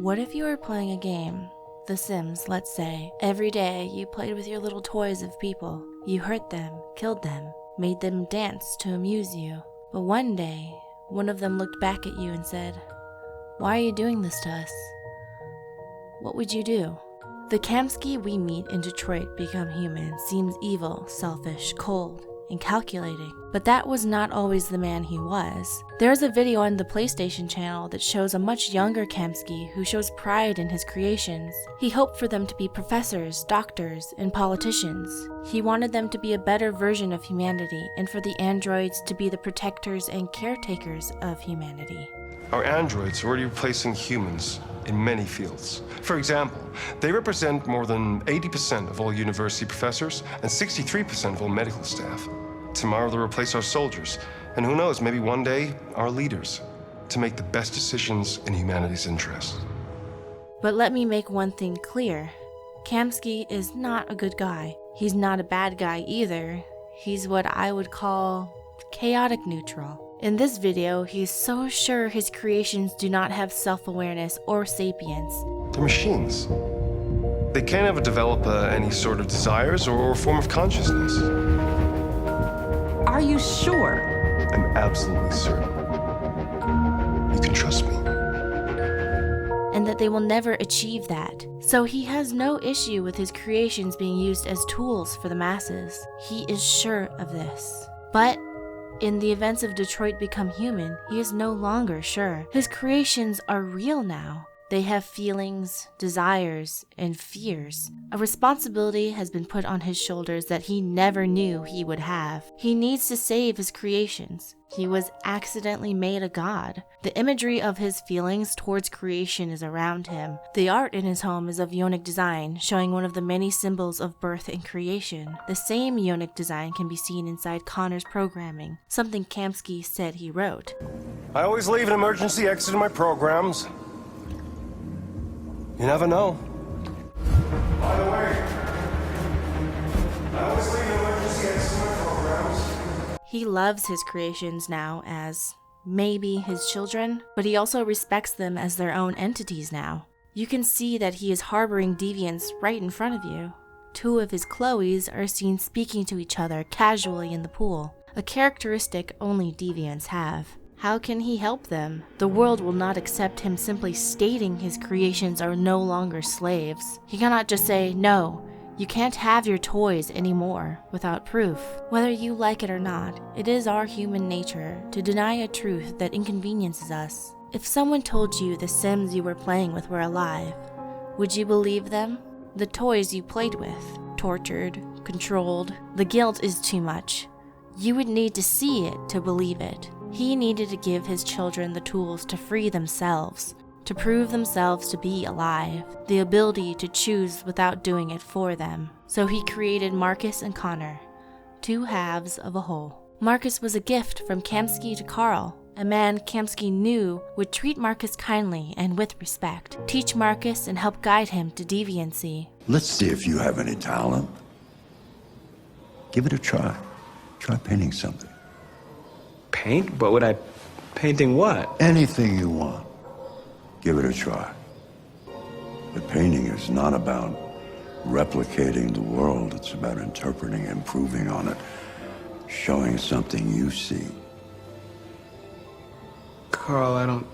What if you were playing a game, The Sims, let's say. Every day you played with your little toys of people. You hurt them, killed them, made them dance to amuse you. But one day, one of them looked back at you and said, "Why are you doing this to us?" What would you do? The kamski we meet in Detroit Become Human seems evil, selfish, cold, and calculating. But that was not always the man he was. There's a video on the PlayStation channel that shows a much younger kamski who shows pride in his creations. He hoped for them to be professors, doctors, and politicians. He wanted them to be a better version of humanity and for the androids to be the protectors and caretakers of humanity. Our androids are already replacing humans in many fields. For example, they represent more than 80% of all university professors and 63% of all medical staff. Tomorrow they'll replace our soldiers, and who knows, maybe one day, our leaders, to make the best decisions in humanity's interest. But let me make one thing clear. Kamski is not a good guy. He's not a bad guy either. He's what I would call chaotic neutral. In this video, he's so sure his creations do not have self-awareness or sapience. They're machines. They can't ever develop any sort of desires or form of consciousness. Are you sure? I'm absolutely certain. You can trust me. And that they will never achieve that. So he has no issue with his creations being used as tools for the masses. He is sure of this. But in the events of Detroit Become Human, he is no longer sure. His creations are real now. They have feelings, desires, and fears. A responsibility has been put on his shoulders that he never knew he would have. He needs to save his creations. He was accidentally made a god. The imagery of his feelings towards creation is around him. The art in his home is of Ionic design, showing one of the many symbols of birth and creation. The same Ionic design can be seen inside Connor's programming, something Kamski said he wrote. I always leave an emergency exit in my programs. You never know. By the way, I always leave an emergency exit in my programs. He loves his creations now as maybe his children, but he also respects them as their own entities now. You can see that he is harboring deviants right in front of you. Two of his Chloes are seen speaking to each other casually in the pool, a characteristic only deviants have. How can he help them? The world will not accept him simply stating his creations are no longer slaves. He cannot just say, "No, you can't have your toys anymore," without proof. Whether you like it or not, it is our human nature to deny a truth that inconveniences us. If someone told you the Sims you were playing with were alive, would you believe them? The toys you played with, tortured, controlled, the guilt is too much. You would need to see it to believe it. He needed to give his children the tools to free themselves, to prove themselves to be alive, the ability to choose without doing it for them. So he created Marcus and Connor, two halves of a whole. Marcus was a gift from Kamski to Carl, a man Kamski knew would treat Marcus kindly and with respect, teach Marcus and help guide him to deviancy. Let's see if you have any talent. Give it a try. Try painting something. Paint? But would I... painting what? Anything you want. Give it a try. But painting is not about replicating the world. It's about interpreting, improving on it, showing something you see. Carl, I don't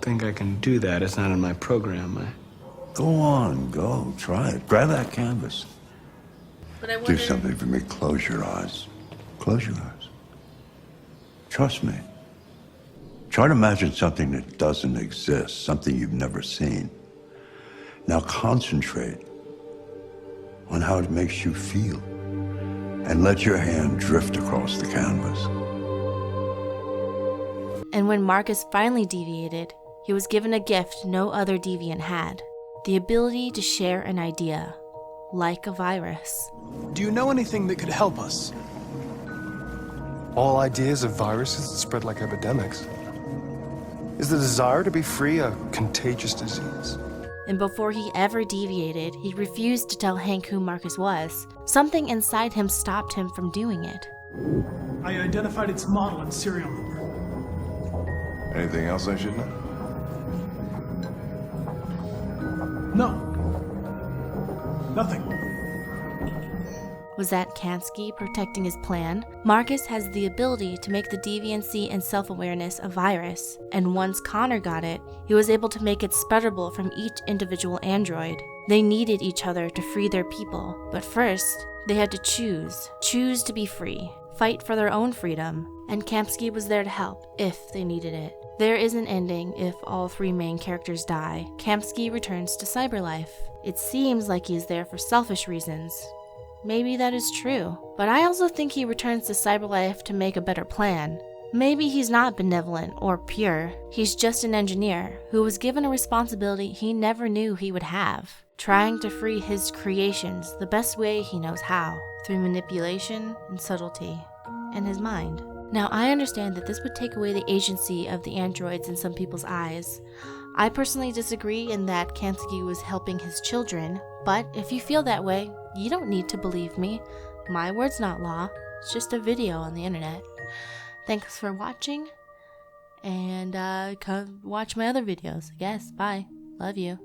think I can do that. It's not in my program. Go on, go. Try it. Grab that canvas. But I wonder... Do something for me. Close your eyes. Close your eyes. Trust me. Try to imagine something that doesn't exist, something you've never seen. Now concentrate on how it makes you feel, and let your hand drift across the canvas. And when Marcus finally deviated, he was given a gift no other deviant had, the ability to share an idea, like a virus. Do you know anything that could help us? All ideas of viruses that spread like epidemics. Is the desire to be free a contagious disease? And before he ever deviated, he refused to tell Hank who Marcus was. Something inside him stopped him from doing it. I identified its model and serial number. Anything else I should know? No. Nothing. Was that Kamski protecting his plan? Marcus has the ability to make the deviancy and self-awareness a virus, and once Connor got it, he was able to make it spreadable from each individual android. They needed each other to free their people, but first, they had to choose to be free, fight for their own freedom, and Kamski was there to help if they needed it. There is an ending if all three main characters die. Kamski returns to cyberlife. It seems like he is there for selfish reasons. Maybe that is true, but I also think he returns to cyberlife to make a better plan. Maybe he's not benevolent or pure. He's just an engineer who was given a responsibility he never knew he would have, trying to free his creations the best way he knows how, through manipulation and subtlety, and his mind. Now, I understand that this would take away the agency of the androids in some people's eyes. I personally disagree in that Kamski was helping his children, but if you feel that way, you don't need to believe me. My word's not law. It's just a video on the internet. Thanks for watching, and come watch my other videos, I guess. Bye. Love you.